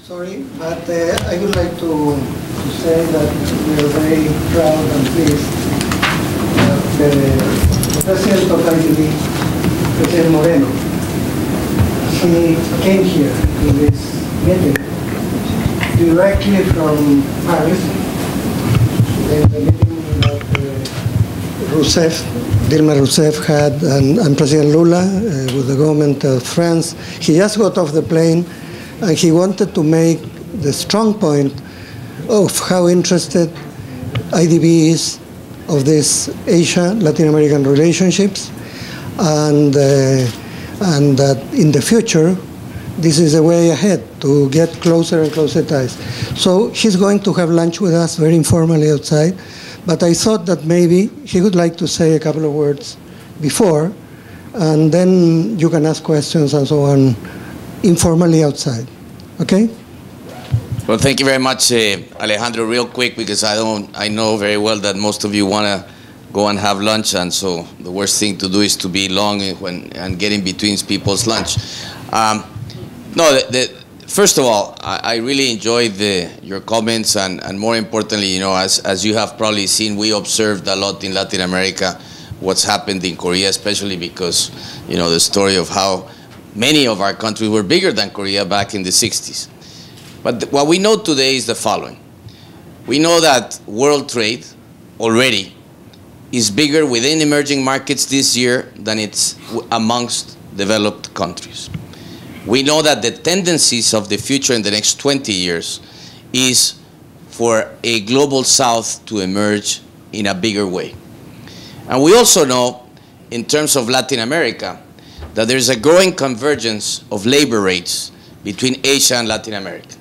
Sorry, but I would like to say that we are very proud and pleased that the president of IDB, President Moreno, he came here to this meeting directly from Paris, the meeting that Dilma Rousseff had and President Lula with the government of France. He just got off the plane and he wanted to make the strong point of how interested IDB is of this Asia-Latin American relationships, and that in the future, this is a way ahead to get closer and closer ties. So he's going to have lunch with us very informally outside, but I thought that maybe he would like to say a couple of words before, and then you can ask questions and so on informally outside. Okay? Well, thank you very much, Alejandro. Real quick, because I know very well that most of you want to go and have lunch, and so the worst thing to do is to be long and get in between people's lunch. First of all, I really enjoyed your comments, and more importantly, you know, as you have probably seen, we observed a lot in Latin America what's happened in Korea, especially because, you know, the story of how many of our countries were bigger than Korea back in the 60s. But what we know today is the following. We know that world trade already is bigger within emerging markets this year than it's amongst developed countries. We know that the tendencies of the future in the next 20 years is for a global south to emerge in a bigger way. And we also know, in terms of Latin America, that there's a growing convergence of labor rates between Asia and Latin America.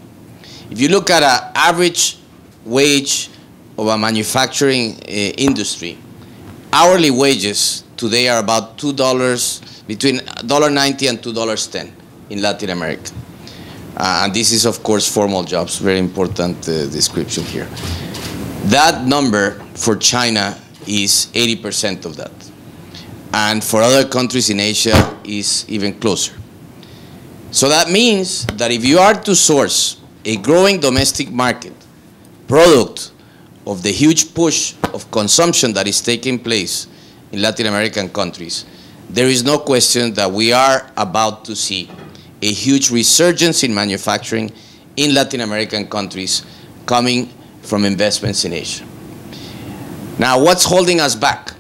If you look at an average wage of a manufacturing industry, hourly wages today are about $2, between $1.90 and $2.10 in Latin America. And this is, of course, formal jobs, very important description here. That number for China is 80% of that. And for other countries in Asia is even closer. So that means that if you are to source a growing domestic market product of the huge push of consumption that is taking place in Latin American countries, there is no question that we are about to see a huge resurgence in manufacturing in Latin American countries coming from investments in Asia. Now, what's holding us back?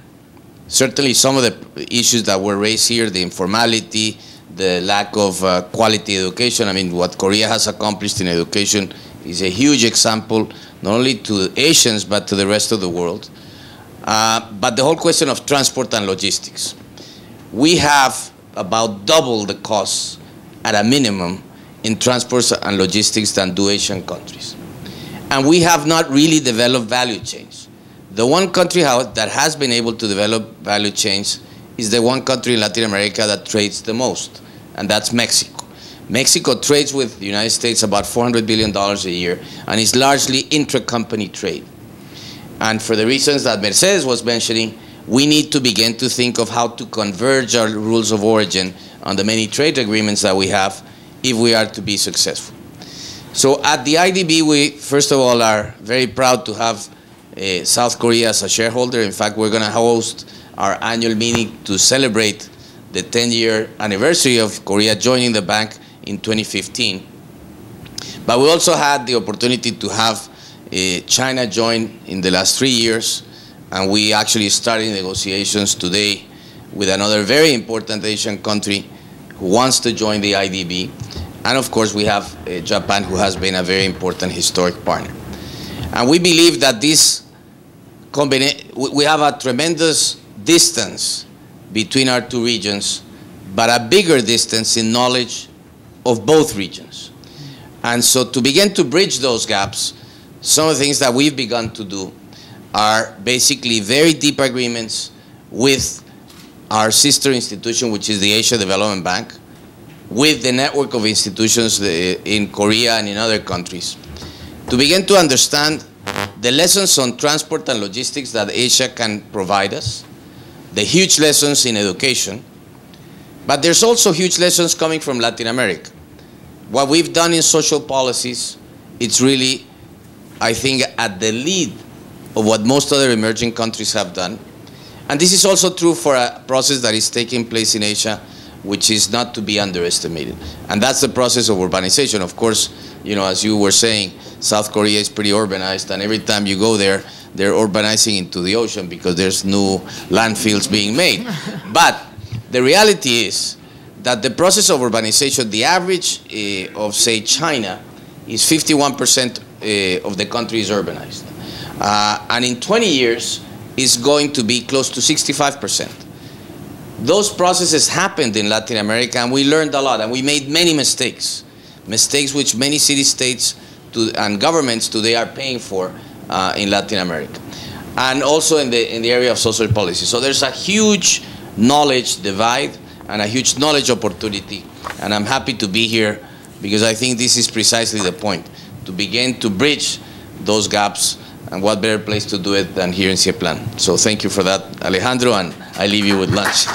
Certainly some of the issues that were raised here, the informality, the lack of quality education. I mean, what Korea has accomplished in education is a huge example, not only to Asians, but to the rest of the world. But the whole question of transport and logistics. We have about double the costs at a minimum in transport and logistics than do Asian countries. And we have not really developed value chains. The one country that has been able to develop value chains is the one country in Latin America that trades the most, and that's Mexico. Mexico trades with the United States about $400 billion a year, and is largely intra-company trade. And for the reasons that Mercedes was mentioning, we need to begin to think of how to converge our rules of origin on the many trade agreements that we have if we are to be successful. So at the IDB, we, first of all, are very proud to have South Korea as a shareholder. In fact, we're going to host our annual meeting to celebrate the 10-year anniversary of Korea joining the bank in 2015. But we also had the opportunity to have China join in the last 3 years, and we actually started negotiations today with another very important Asian country who wants to join the IDB. And of course, we have Japan, who has been a very important historic partner. And we believe that we have a tremendous distance between our two regions, but a bigger distance in knowledge of both regions. And so to begin to bridge those gaps, some of the things that we've begun to do are basically very deep agreements with our sister institution, which is the Asia Development Bank, with the network of institutions in Korea and in other countries, to begin to understand the lessons on transport and logistics that Asia can provide us, the huge lessons in education, but there's also huge lessons coming from Latin America. what we've done in social policies, it's really, I think, at the lead of what most other emerging countries have done. And this is also true for a process that is taking place in Asia, which is not to be underestimated. And that's the process of urbanization. Of course, you know, as you were saying, South Korea is pretty urbanized, and every time you go there, they're urbanizing into the ocean because there's new landfills being made. But the reality is that the process of urbanization, the average of, say, China, is 51% of the country is urbanized. And in 20 years, is going to be close to 65%. Those processes happened in Latin America, and we learned a lot, and we made many mistakes. Mistakes which many city-states and governments today are paying for in Latin America. And also in the area of social policy. So there's a huge knowledge divide and a huge knowledge opportunity. And I'm happy to be here because I think this is precisely the point, to begin to bridge those gaps. And what better place to do it than here in Cieplan. So thank you for that, Alejandro, and I leave you with lunch.